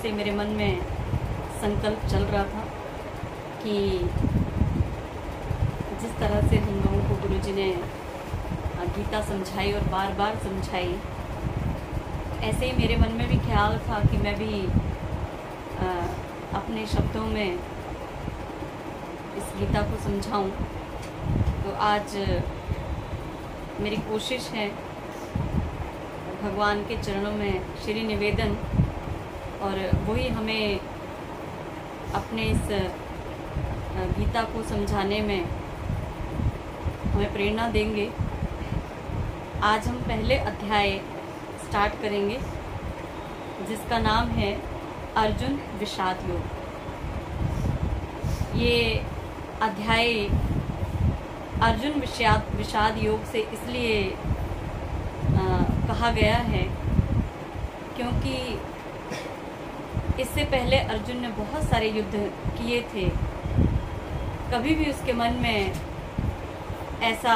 से मेरे मन में संकल्प चल रहा था कि जिस तरह से हम लोगों को गुरुजी ने गीता समझाई और बार बार समझाई, ऐसे ही मेरे मन में भी ख्याल था कि मैं भी अपने शब्दों में इस गीता को समझाऊं। तो आज मेरी कोशिश है भगवान के चरणों में श्री निवेदन, और वही हमें अपने इस गीता को समझाने में हमें प्रेरणा देंगे। आज हम पहले अध्याय स्टार्ट करेंगे जिसका नाम है अर्जुन विषाद योग। ये अध्याय अर्जुन विषाद योग से इसलिए कहा गया है क्योंकि इससे पहले अर्जुन ने बहुत सारे युद्ध किए थे। कभी भी उसके मन में ऐसा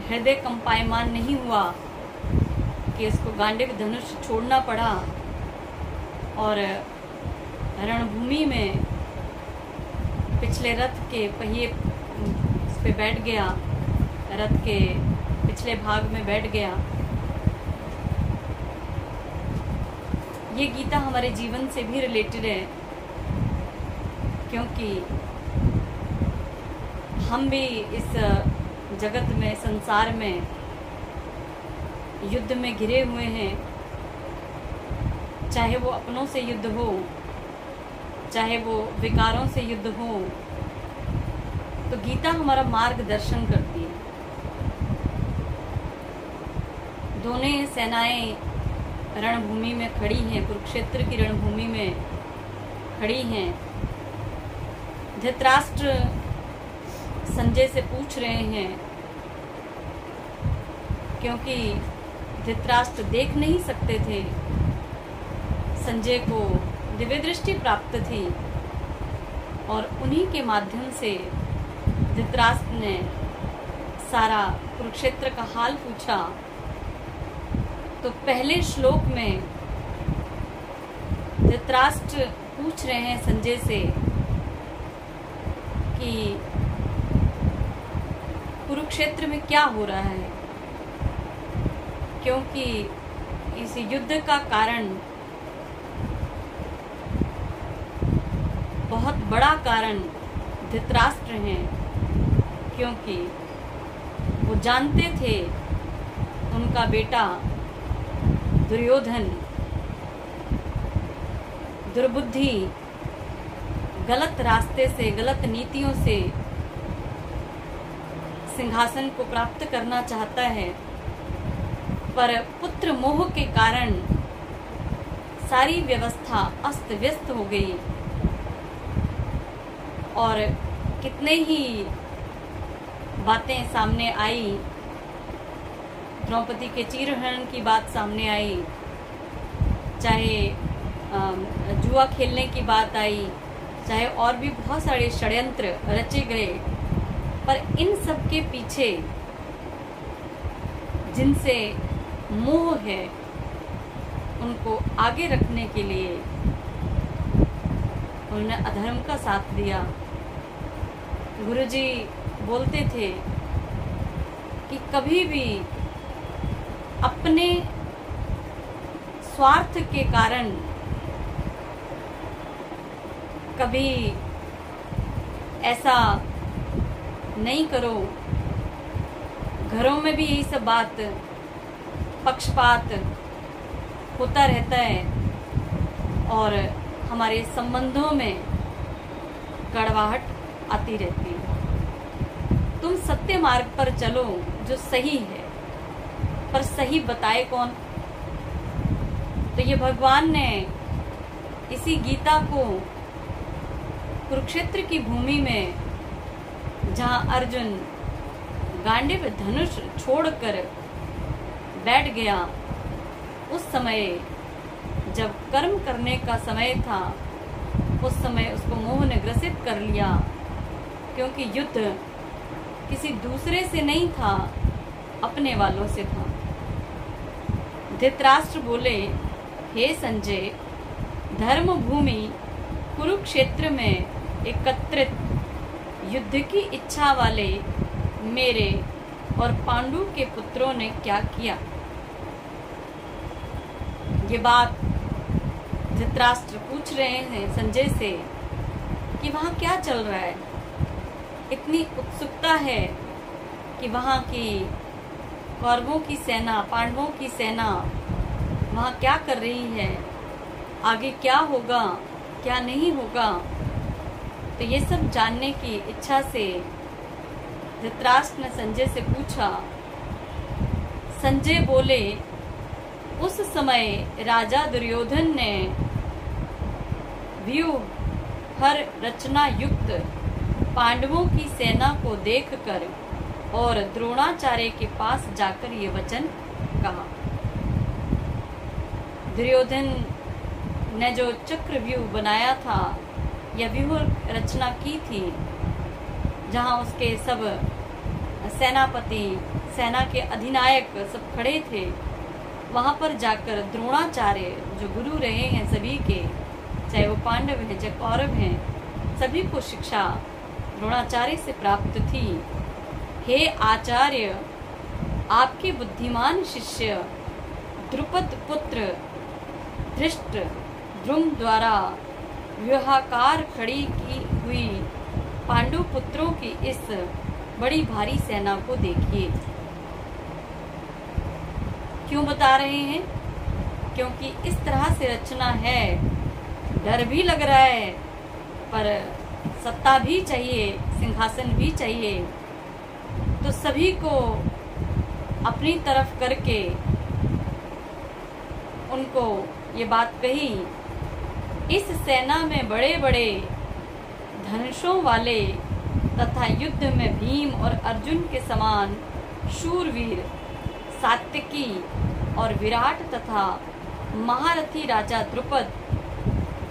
हृदय कंपायमान नहीं हुआ कि उसको गांडीव धनुष छोड़ना पड़ा और रणभूमि में पिछले रथ के पहिए उस पे बैठ गया, रथ के पिछले भाग में बैठ गया। ये गीता हमारे जीवन से भी रिलेटेड है क्योंकि हम भी इस जगत में, संसार में युद्ध में घिरे हुए हैं। चाहे वो अपनों से युद्ध हो, चाहे वो विकारों से युद्ध हो, तो गीता हमारा मार्गदर्शन करती है। दोनों सेनाएं रणभूमि में खड़ी हैं, कुरुक्षेत्र की रणभूमि में खड़ी हैं। धृतराष्ट्र संजय से पूछ रहे हैं क्योंकि धृतराष्ट्र देख नहीं सकते थे, संजय को दिव्य दृष्टि प्राप्त थी और उन्हीं के माध्यम से धृतराष्ट्र ने सारा कुरुक्षेत्र का हाल पूछा। तो पहले श्लोक में धृतराष्ट्र पूछ रहे हैं संजय से कि कुरुक्षेत्र में क्या हो रहा है, क्योंकि इस युद्ध का कारण, बहुत बड़ा कारण धृतराष्ट्र हैं, क्योंकि वो जानते थे उनका बेटा दुर्योधन दुर्बुद्धि, गलत रास्ते से, गलत नीतियों से सिंहासन को प्राप्त करना चाहता है, पर पुत्र मोह के कारण सारी व्यवस्था अस्त व्यस्त हो गई और कितने ही बातें सामने आई। द्रौपदी के चीरहरण की बात सामने आई, चाहे जुआ खेलने की बात आई, चाहे और भी बहुत सारे षड्यंत्र रचे गए, पर इन सब के पीछे जिनसे मोह है उनको आगे रखने के लिए उन्होंने अधर्म का साथ दिया। गुरुजी बोलते थे कि कभी भी अपने स्वार्थ के कारण कभी ऐसा नहीं करो। घरों में भी यही सब बात, पक्षपात होता रहता है और हमारे संबंधों में कड़वाहट आती रहती है। तुम सत्य मार्ग पर चलो जो सही है, पर सही बताए कौन? तो ये भगवान ने इसी गीता को कुरुक्षेत्र की भूमि में, जहां अर्जुन गांडीव धनुष छोड़कर बैठ गया, उस समय जब कर्म करने का समय था, उस समय उसको मोह ने ग्रसित कर लिया, क्योंकि युद्ध किसी दूसरे से नहीं था, अपने वालों से था। धृतराष्ट्र बोले, हे संजय, धर्म भूमि कुरुक्षेत्र में एकत्रित युद्ध की इच्छा वाले मेरे और पांडु के पुत्रों ने क्या किया। ये बात धृतराष्ट्र पूछ रहे हैं संजय से कि वहां क्या चल रहा है। इतनी उत्सुकता है कि वहां की कौरवों की सेना, पांडवों की सेना वहां क्या कर रही है, आगे क्या होगा, क्या नहीं होगा। तो ये सब जानने की इच्छा से धृतराष्ट्र ने संजय से पूछा। संजय बोले, उस समय राजा दुर्योधन ने व्यूह हर रचना युक्त पांडवों की सेना को देखकर और द्रोणाचार्य के पास जाकर ये वचन कहा। दुर्योधन ने जो चक्रव्यूह बनाया था या व्यूह रचना की थी, जहां उसके सब सेनापति, सेना के अधिनायक सब खड़े थे, वहां पर जाकर द्रोणाचार्य जो गुरु रहे हैं सभी के, चाहे वो पांडव हैं चाहे कौरव हैं, सभी को शिक्षा द्रोणाचार्य से प्राप्त थी। हे आचार्य, आपके बुद्धिमान शिष्य द्रुपद पुत्र धृष्ट द्रुम द्वारा व्यूहाकार खड़ी की हुई पांडु पुत्रों की इस बड़ी भारी सेना को देखिए। क्यों बता रहे हैं? क्योंकि इस तरह से रचना है, डर भी लग रहा है, पर सत्ता भी चाहिए, सिंहासन भी चाहिए। तो सभी को अपनी तरफ करके उनको ये बात कही। इस सेना में बड़े बड़े धनुषों वाले तथा युद्ध में भीम और अर्जुन के समान शूरवीर, सात्विकी और विराट तथा महारथी राजा द्रुपद,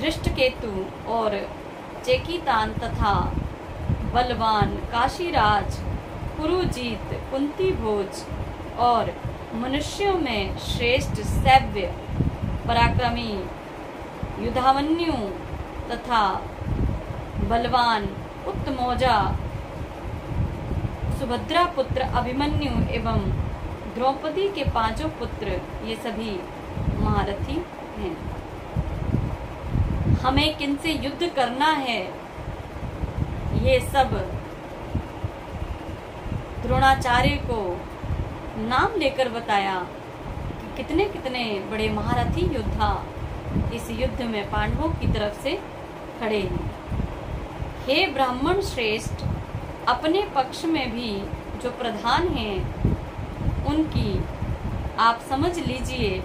दृष्टकेतु और चेकितान तथा बलवान काशीराज, कुरुजीत, कुंती भोज और मनुष्यों में श्रेष्ठ सैव्य, पराक्रमी युधामन्यु तथा बलवान उत्तमौजा, सुभद्रा पुत्र अभिमन्यु एवं द्रौपदी के पांचों पुत्र, ये सभी महारथी हैं। हमें किनसे युद्ध करना है, ये सब द्रोणाचार्य को नाम लेकर बताया कि कितने कितने बड़े महारथी योद्धा इस युद्ध में पांडवों की तरफ से खड़े हैं। हे ब्राह्मण श्रेष्ठ, अपने पक्ष में भी जो प्रधान हैं उनकी आप समझ लीजिए।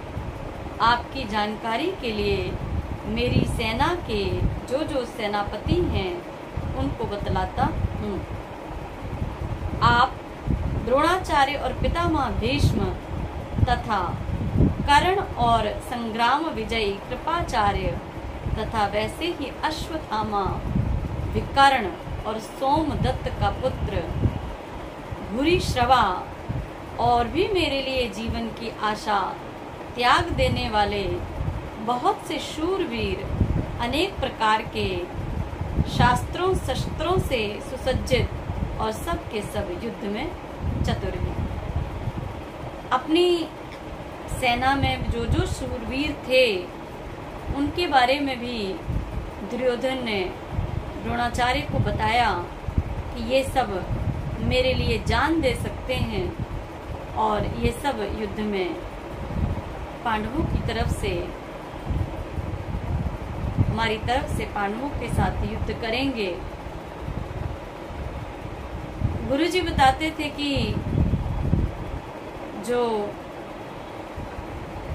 आपकी जानकारी के लिए मेरी सेना के जो जो सेनापति हैं उनको बतलाता हूँ। आप द्रोणाचार्य और पितामह भीष्म तथा कर्ण और संग्राम विजयी कृपाचार्य तथा वैसे ही अश्वत्थामा, विकर्ण और सोमदत्त का पुत्र भूरिश्रवा और भी मेरे लिए जीवन की आशा त्याग देने वाले बहुत से शूरवीर, अनेक प्रकार के शास्त्रों शस्त्रों से सुसज्जित और सब के सब युद्ध में चतुर हैं। अपनी सेना में जो जो शूरवीर थे उनके बारे में भी दुर्योधन ने द्रोणाचार्य को बताया कि ये सब मेरे लिए जान दे सकते हैं और ये सब युद्ध में पांडवों की तरफ से, हमारी तरफ से पांडवों के साथ युद्ध करेंगे। गुरुजी बताते थे कि जो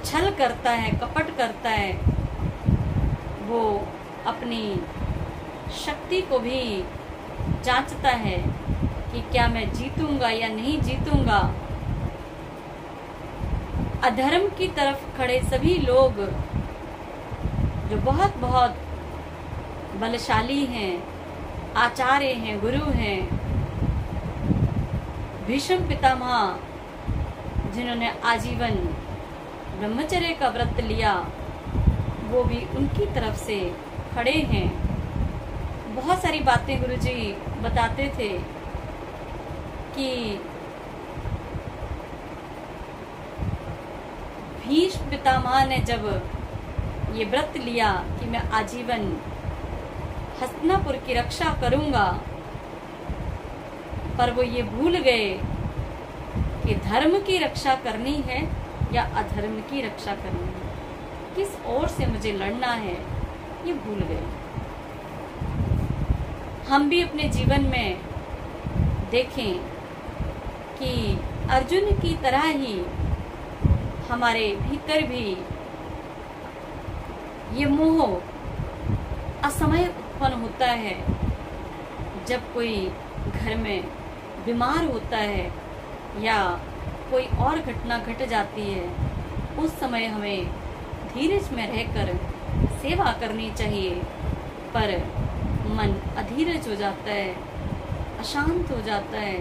छल करता है, कपट करता है, वो अपनी शक्ति को भी जांचता है कि क्या मैं जीतूंगा या नहीं जीतूंगा। अधर्म की तरफ खड़े सभी लोग जो बहुत बहुत बलशाली हैं, आचार्य हैं, गुरु हैं, भीष्म पितामह जिन्होंने आजीवन ब्रह्मचर्य का व्रत लिया, वो भी उनकी तरफ से खड़े हैं। बहुत सारी बातें गुरुजी बताते थे कि भीष्म पितामह ने जब ये व्रत लिया कि मैं आजीवन हस्तिनापुर की रक्षा करूंगा, पर वो ये भूल गए कि धर्म की रक्षा करनी है या अधर्म की रक्षा करनी है, किस ओर से मुझे लड़ना है, ये भूल गए। हम भी अपने जीवन में देखें कि अर्जुन की तरह ही हमारे भीतर भी ये मोह असमय उत्पन्न होता है। जब कोई घर में बीमार होता है या कोई और घटना घट जाती है, उस समय हमें धीरज में रहकर सेवा करनी चाहिए, पर मन अधीरज हो जाता है, अशांत हो जाता है,